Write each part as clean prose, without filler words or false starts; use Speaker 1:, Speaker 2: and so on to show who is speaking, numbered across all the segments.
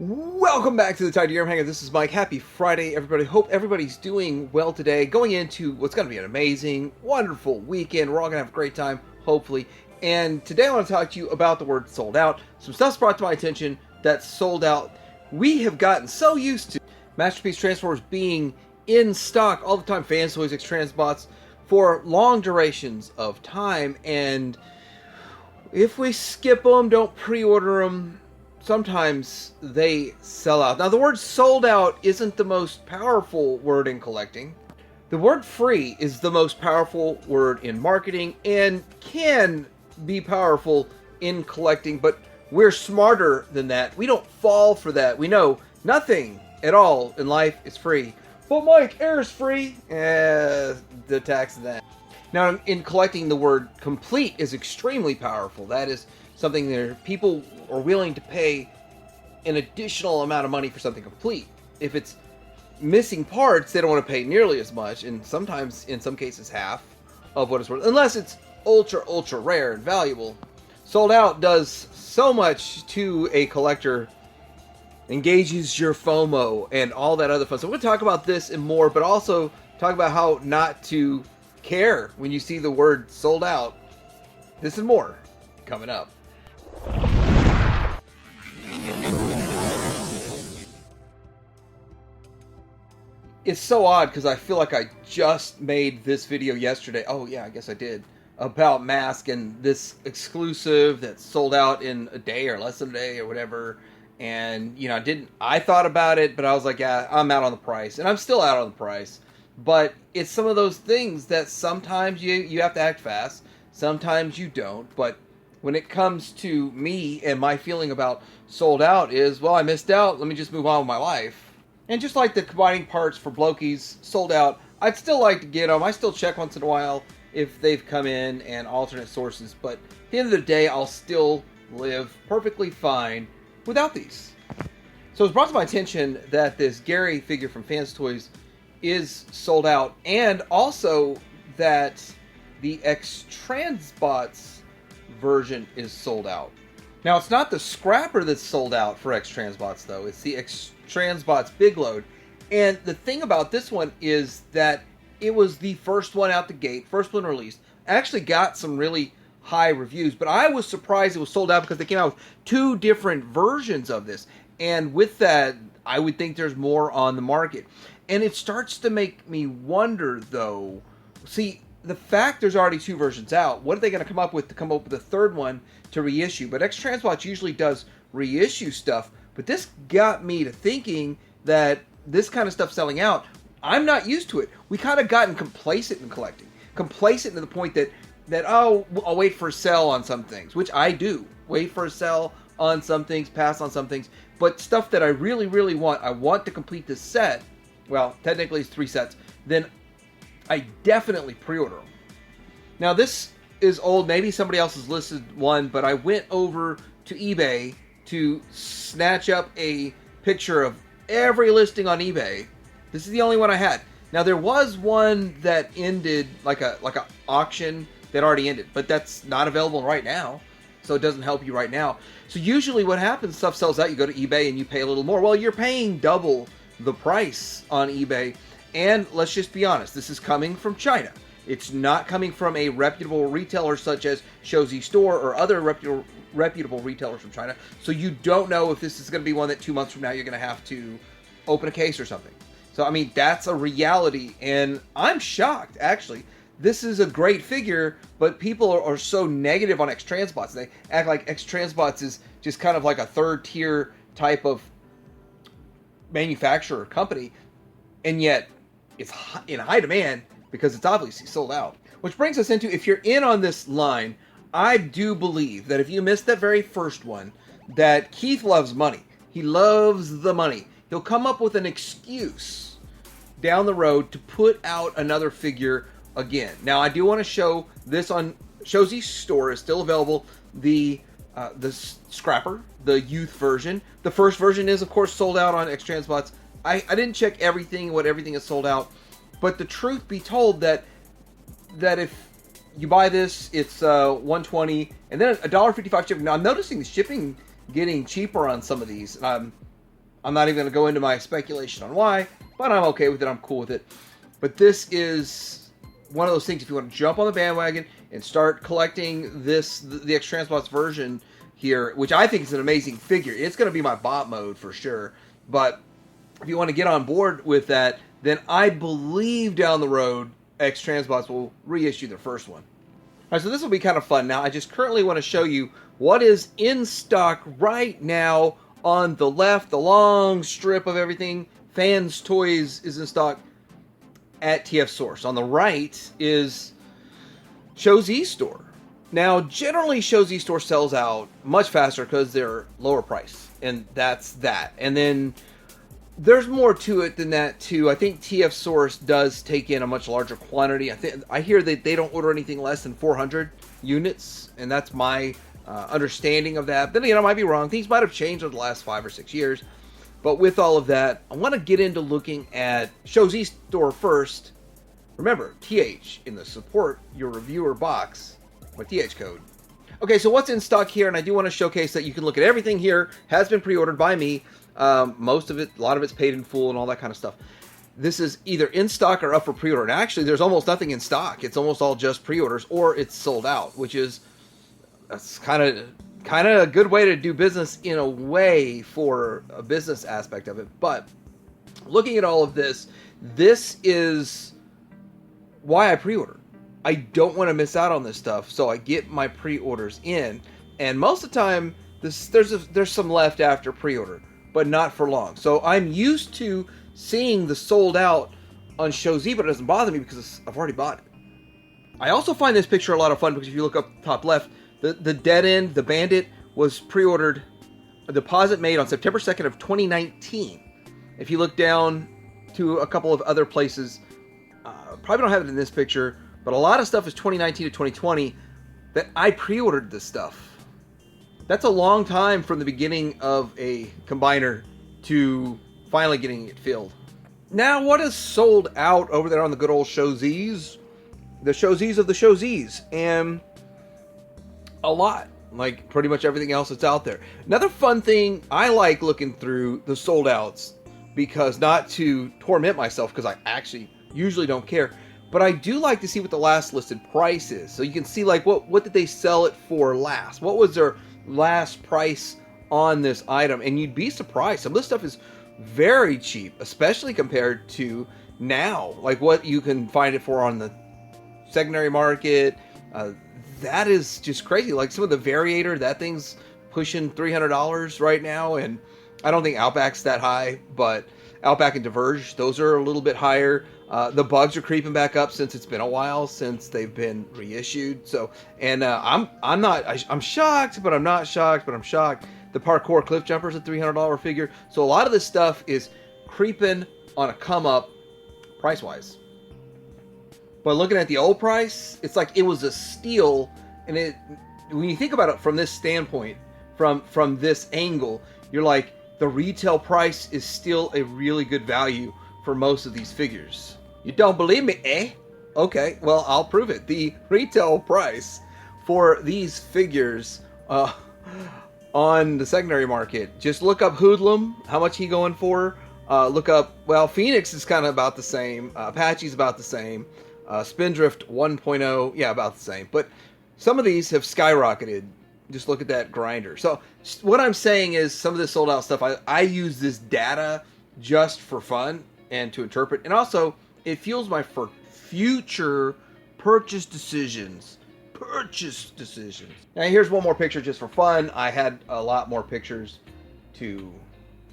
Speaker 1: Welcome back to the Tide Gear Hangout. This is Mike. Happy Friday, everybody. Hope everybody's doing well today. Going into what's going to be an amazing, wonderful weekend. We're all going to have a great time, hopefully. And today I want to talk to you about the word sold out. Some stuff's brought to my attention that's sold out. We have gotten so used to Masterpiece Transformers being in stock all the time. Fans, toys, XTransbots for long durations of time. And if we skip them, don't pre-order them, sometimes they sell out. Now, the word sold out isn't the most powerful word in collecting. The word free is the most powerful word in marketing and can be powerful in collecting, but we're smarter than that. We don't fall for that. We know nothing at all in life is free. But Mike, air is free. The tax of that. Now, in collecting, the word complete is extremely powerful. That is something that people are willing to pay an additional amount of money for something complete. If it's missing parts, they don't want to pay nearly as much, and sometimes, in some cases, half of what it's worth, unless it's ultra rare and valuable. Sold out does so much to a collector, engages your FOMO and all that other fun. So we're going to talk about this and more, but also talk about how not to care when you see the word sold out. This and more coming up. It's so odd because I feel like I just made this video yesterday. Oh yeah, I guess I did. About Mask and this exclusive that's sold out in a day or less than a day or whatever. And, you know, I thought about it, but I was like, yeah, I'm out on the price. And I'm still out on the price. But it's some of those things that sometimes you have to act fast. Sometimes you don't. But when it comes to me and my feeling about sold out is, well, I missed out. Let me just move on with my life. And just like the combining parts for Blokies sold out, I'd still like to get them. I still check once in a while if they've come in and alternate sources. But at the end of the day, I'll still live perfectly fine without these. So it's brought to my attention that this Gary figure from Fans Toys is sold out, and also that the XTransbots version is sold out. Now, it's not the scrapper that's sold out for XTransbots, though. It's the XTransbots Big Load. And the thing about this one is that it was the first one out the gate, first one released. Actually got some really high reviews, but I was surprised it was sold out because they came out with two different versions of this. And with that, I would think there's more on the market. And it starts to make me wonder, though. See, the fact there's already two versions out, what are they going to come up with a third one to reissue? But XTransbots usually does reissue stuff, but this got me to thinking that this kind of stuff selling out, I'm not used to it. We kind of gotten complacent in collecting. Complacent to the point that oh, I'll wait for a sale on some things, which I do. Wait for a sale on some things, pass on some things. But stuff that I really want, I want to complete this set, well, technically it's 3 sets, then I definitely pre-order them. Now, this is old. Maybe somebody else has listed one, but I went over to eBay to snatch up a picture of every listing on eBay. This is the only one I had. Now, there was one that ended, like a auction that already ended, but that's not available right now, so it doesn't help you right now. So usually what happens, stuff sells out, you go to eBay and you pay a little more. Well, you're paying double the price on eBay. And let's just be honest, this is coming from China. It's not coming from a reputable retailer such as Shozi Store or other reputable retailers from China. So you don't know if this is going to be one that 2 months from now you're going to have to open a case or something. So, I mean, that's a reality. And I'm shocked, actually. This is a great figure, but people are so negative on XTransbots. They act like XTransbots is just kind of like a third-tier type of manufacturer company. And yet, it's in high demand because it's obviously sold out. Which brings us into, if you're in on this line, I do believe that if you missed that very first one, that Keith loves money. He loves the money. He'll come up with an excuse down the road to put out another figure again. Now, I do want to show this on Shozi Store is still available. The scrapper, the youth version. The first version is, of course, sold out on XTransbots. I didn't check what everything is sold out, but the truth be told that if you buy this, it's $120 and then $1.55 shipping. Now I'm noticing the shipping getting cheaper on some of these. I'm not even going to go into my speculation on why, but I'm okay with it. I'm cool with it. But this is one of those things, if you want to jump on the bandwagon and start collecting this, the XTransbots version here, which I think is an amazing figure. It's going to be my bot mode for sure. But if you want to get on board with that, then I believe down the road, XTransbots will reissue their first one. All right, so this will be kind of fun. Now, I just currently want to show you what is in stock right now on the left, the long strip of everything. Fans Toys is in stock at TF Source. On the right is Show's E-Store. Now, generally, Show's E-Store sells out much faster because they're lower price, and that's that. And then there's more to it than that, too. I think TF Source does take in a much larger quantity. I hear that they don't order anything less than 400 units, and that's my understanding of that. Then again, I might be wrong. Things might have changed over the last 5 or 6 years. But with all of that, I want to get into looking at Show's E-Store first. Remember, TH in the support your reviewer box, my TH code. Okay, so what's in stock here, and I do want to showcase that you can look at everything here, has been pre-ordered by me. Most of it, a lot of it's paid in full and all that kind of stuff. This is either in stock or up for pre-order. And actually, there's almost nothing in stock. It's almost all just pre-orders, or it's sold out, which is that's kind of a good way to do business in a way for a business aspect of it. But looking at all of this, this is why I pre-order. I don't want to miss out on this stuff, so I get my pre-orders in, and most of the time, there's some left after pre-order, but not for long. So I'm used to seeing the sold out on Show Z, but it doesn't bother me because I've already bought it. I also find this picture a lot of fun because if you look up top left, the dead end, the Bandit, was pre-ordered, a deposit made on September 2nd of 2019. If you look down to a couple of other places, probably don't have it in this picture, but a lot of stuff is 2019 to 2020 that I pre-ordered this stuff. That's a long time from the beginning of a combiner to finally getting it filled. Now, what is sold out over there on the good old Show Z's? The Show Z's of the Show Z's. And a lot. Like pretty much everything else that's out there. Another fun thing, I like looking through the sold outs, because not to torment myself, because I actually usually don't care, but I do like to see what the last listed price is. So you can see like what did they sell it for last? What was their last price on this item? And you'd be surprised. Some of this stuff is very cheap, especially compared to now. Like what you can find it for on the secondary market. That is just crazy. Like some of the Variator, that thing's pushing $300 right now, and I don't think Outback's that high, but Outback and Diverge, those are a little bit higher. The bugs are creeping back up since it's been a while since they've been reissued. So, and I'm shocked, but I'm not shocked, but I'm shocked. The Parkour Cliff Jumper's a $300 figure. So a lot of this stuff is creeping on a come up price wise. But looking at the old price, it's like it was a steal. And it, when you think about it from this standpoint, from this angle, you're like, the retail price is still a really good value for most of these figures. You don't believe me, eh? Okay, well, I'll prove it. The retail price for these figures on the secondary market, just look up Hoodlum, how much he going for. Look up, well, Phoenix is kind of about the same. Apache's about the same. Spindrift 1.0, yeah, about the same. But some of these have skyrocketed. Just look at that grinder. So what I'm saying is some of this sold out stuff, I use this data just for fun and to interpret. And also, it fuels my future purchase decisions. Now, here's one more picture just for fun. I had a lot more pictures to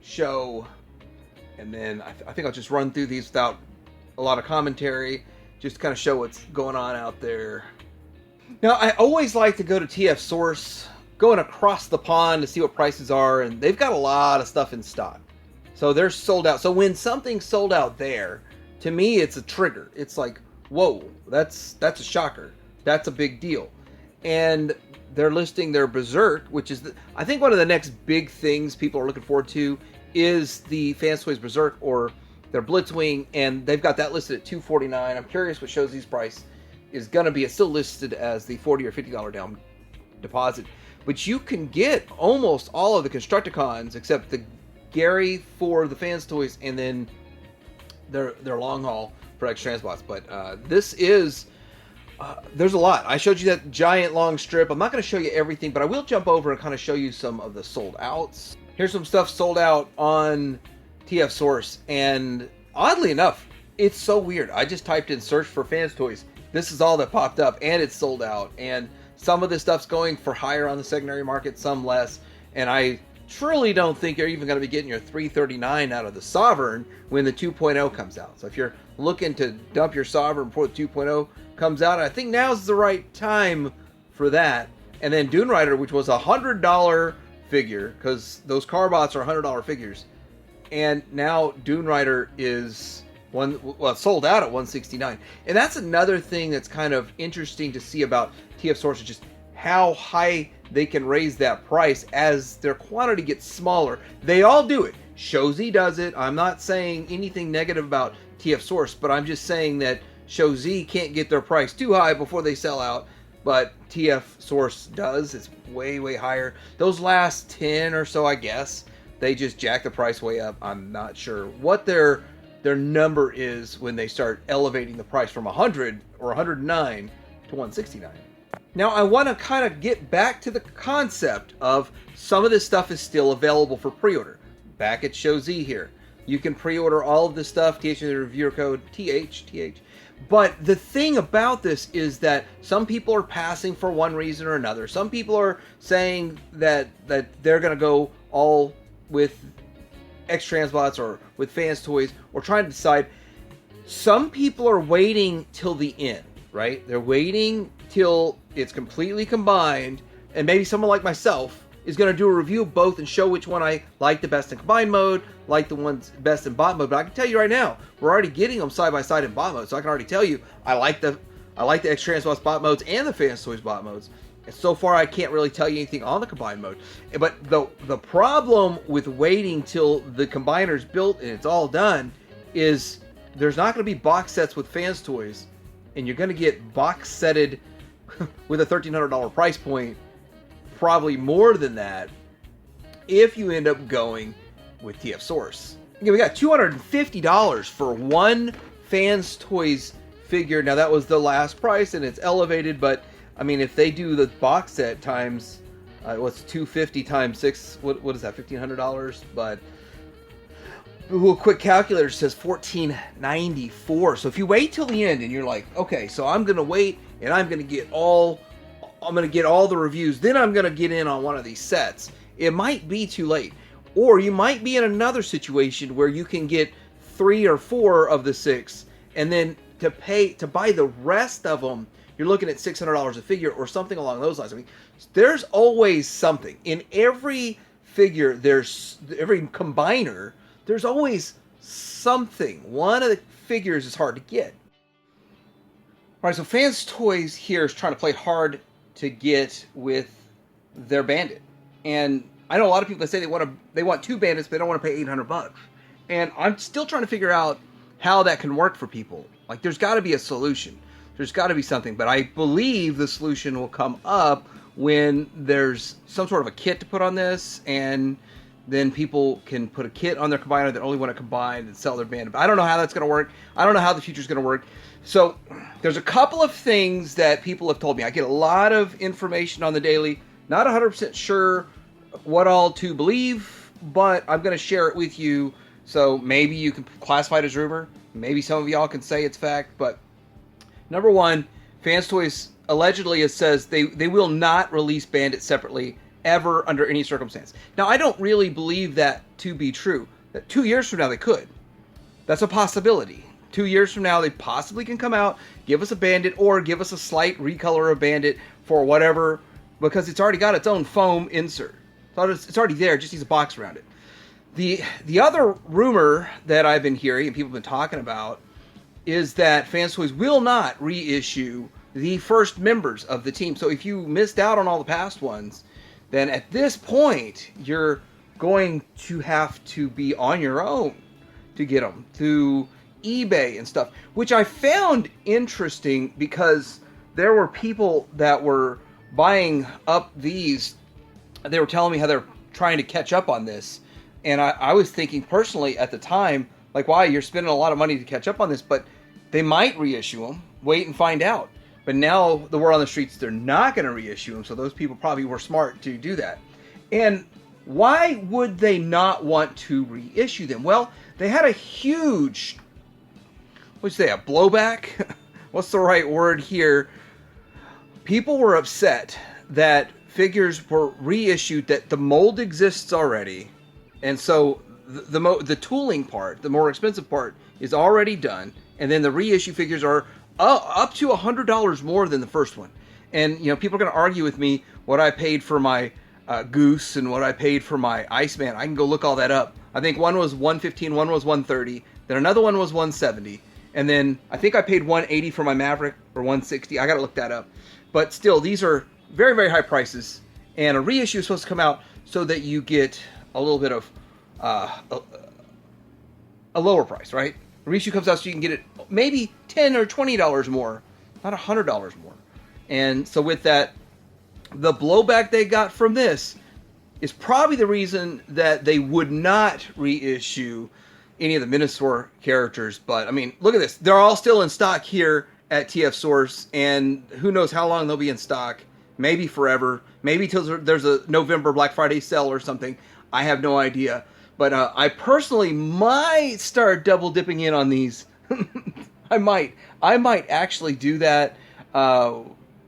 Speaker 1: show. And then I think I'll just run through these without a lot of commentary. Just to kind of show what's going on out there. Now, I always like to go to TF Source, going across the pond to see what prices are, and they've got a lot of stuff in stock. So they're sold out. So when something's sold out there, to me, it's a trigger. It's like, whoa, that's a shocker. That's a big deal. And they're listing their Berserk, which is, I think one of the next big things people are looking forward to is the Fans Toys Berserk, or their Blitzwing, and they've got that listed at $249. I'm curious what Show Z's price is going to be. It's still listed as the $40 or $50 down deposit. But you can get almost all of the Constructicons except the Gary for the Fans Toys, and then their long haul for XTransbots. But this is there's a lot. I showed you that giant long strip. I'm not going to show you everything, but I will jump over and kind of show you some of the sold outs. Here's some stuff sold out on TF Source, and oddly enough, it's so weird. I just typed in search for Fans Toys. This is all that popped up, and it's sold out. And some of this stuff's going for higher on the secondary market, some less. And I truly don't think you're even going to be getting your $339 out of the Sovereign when the 2.0 comes out. So if you're looking to dump your Sovereign before the 2.0 comes out, I think now's the right time for that. And then Dune Rider, which was a $100 figure, because those Carbots are $100 figures. And now Dune Rider is sold out at $169. And that's another thing that's kind of interesting to see about TF Source, is just how high they can raise that price as their quantity gets smaller. They all do it. Shozi does it. I'm not saying anything negative about TF Source, but I'm just saying that Shozi can't get their price too high before they sell out, but TF Source does. It's way, way higher. Those last 10 or so, I guess, they just jack the price way up. I'm not sure what their number is when they start elevating the price from 100 or 109 to 169. Now, I want to kind of get back to the concept of some of this stuff is still available for pre-order. Back at Shozi here. You can pre-order all of this stuff, TH in the reviewer code, TH. But the thing about this is that some people are passing for one reason or another. Some people are saying that they're going to go all with XTransbots or with Fans Toys, or trying to decide. Some people are waiting till the end, right? They're waiting till it's completely combined, and maybe someone like myself is going to do a review of both and show which one I like the best in combined mode, like the ones best in bot mode. But I can tell you right now, we're already getting them side by side in bot mode, so I can already tell you I like the XTransbots bot modes and the Fans Toys bot modes. And so far, I can't really tell you anything on the combined mode. But the problem with waiting till the combiner's built and it's all done is there's not going to be box sets with Fans Toys, and you're going to get box setted with a $1,300 price point, probably more than that, if you end up going with TF Source. Again, we got $250 for one Fans Toys figure. Now, that was the last price, and it's elevated, but I mean, if they do the box set times, what's 250 times 6? What is that? $1,500. But a little quick calculator says $1,494. So if you wait till the end and you're like, okay, so I'm gonna wait and I'm gonna get all the reviews, then I'm gonna get in on one of these sets, it might be too late. Or you might be in another situation where you can get 3 or 4 of the 6, and then to buy the rest of them, you're looking at $600 a figure or something along those lines. I mean, there's always something. In every figure, every combiner, there's always something. One of the figures is hard to get. All right, so Fans Toys here is trying to play hard to get with their Bandit. And I know a lot of people that say they want 2 Bandits, but they don't want to pay $800. And I'm still trying to figure out how that can work for people. Like, there's got to be a solution. There's got to be something, but I believe the solution will come up when there's some sort of a kit to put on this, and then people can put a kit on their combiner that only want to combine and sell their Bandit. But I don't know how that's going to work. I don't know how the future's going to work. So there's a couple of things that people have told me. I get a lot of information on the daily. Not 100% sure what all to believe, but I'm going to share it with you. So maybe you can classify it as rumor. Maybe some of y'all can say it's fact, but number one, Fans Toys allegedly it says they will not release Bandit separately ever under any circumstance. Now, I don't really believe that to be true. That 2 years from now they could. That's a possibility. 2 years from now they possibly can come out, give us a Bandit, or give us a slight recolor of Bandit for whatever, because it's already got its own foam insert. It's already there, it just needs a box around it. The other rumor that I've been hearing and people have been talking about is that Fans Toys will not reissue the first members of the team. So if you missed out on all the past ones, then at this point, you're going to have to be on your own to get them through eBay and stuff, which I found interesting because there were people that were buying up these. They were telling me how they're trying to catch up on this. And I was thinking personally at the time, like, wow, you're spending a lot of money to catch up on this, but they might reissue them. Wait and find out. But now the word on the streets, they're not going to reissue them, so those people probably were smart to do that. And why would they not want to reissue them? Well, they had a huge, what'd you say, a blowback? What's the right word here? People were upset that figures were reissued, that the mold exists already. And so the tooling part, the more expensive part, is already done. And then the reissue figures are up to $100 more than the first one. And, you know, people are going to argue with me what I paid for my Goose and what I paid for my Iceman. I can go look all that up. I think one was $115, one was $130, then another one was $170, and then I think I paid $180 for my Maverick, or $160. I got to look that up. But still, these are very, very high prices, and a reissue is supposed to come out so that you get a little bit of a lower price, right? A reissue comes out so you can get it maybe $10 or $20 more, not $100 more. And so with that, the blowback they got from this is probably the reason that they would not reissue any of the Minosaur characters. But, I mean, look at this. They're all still in stock here at TF Source, and who knows how long they'll be in stock. Maybe forever. Maybe till there's a November Black Friday sale or something. I have no idea. But I personally might start double dipping in on these. I might actually do that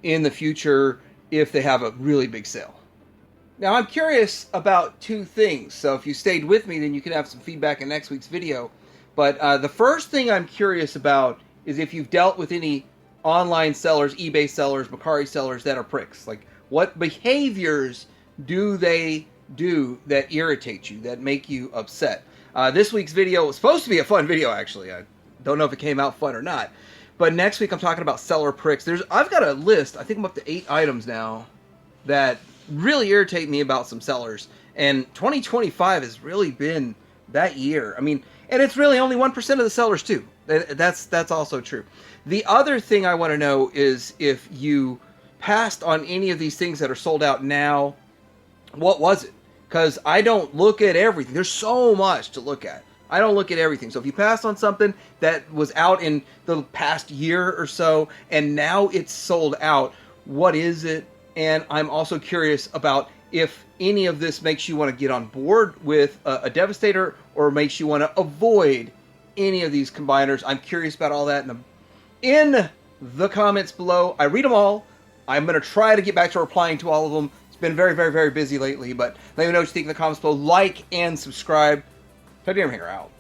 Speaker 1: in the future if they have a really big sale. Now, I'm curious about two things, so if you stayed with me, then you can have some feedback in next week's video. But the first thing I'm curious about is if you've dealt with any online sellers, eBay sellers, Mercari sellers that are pricks. Like, what behaviors do they do that irritate you, that make you upset? This week's video was supposed to be a fun video, actually. I don't know if it came out fun or not. But next week I'm talking about seller pricks. I've got a list, I think I'm up to 8 items now, that really irritate me about some sellers. And 2025 has really been that year. I mean, and it's really only 1% of the sellers too. That's also true. The other thing I want to know is if you passed on any of these things that are sold out now, what was it? Because I don't look at everything. There's so much to look at. I don't look at everything. So if you passed on something that was out in the past year or so, and now it's sold out, what is it? And I'm also curious about if any of this makes you want to get on board with a Devastator, or makes you want to avoid any of these combiners. I'm curious about all that in the comments below. I read them all. I'm going to try to get back to replying to all of them. It's been very, very, very busy lately, but let me know what you think in the comments below. Like and subscribe. Teddy Hammer out.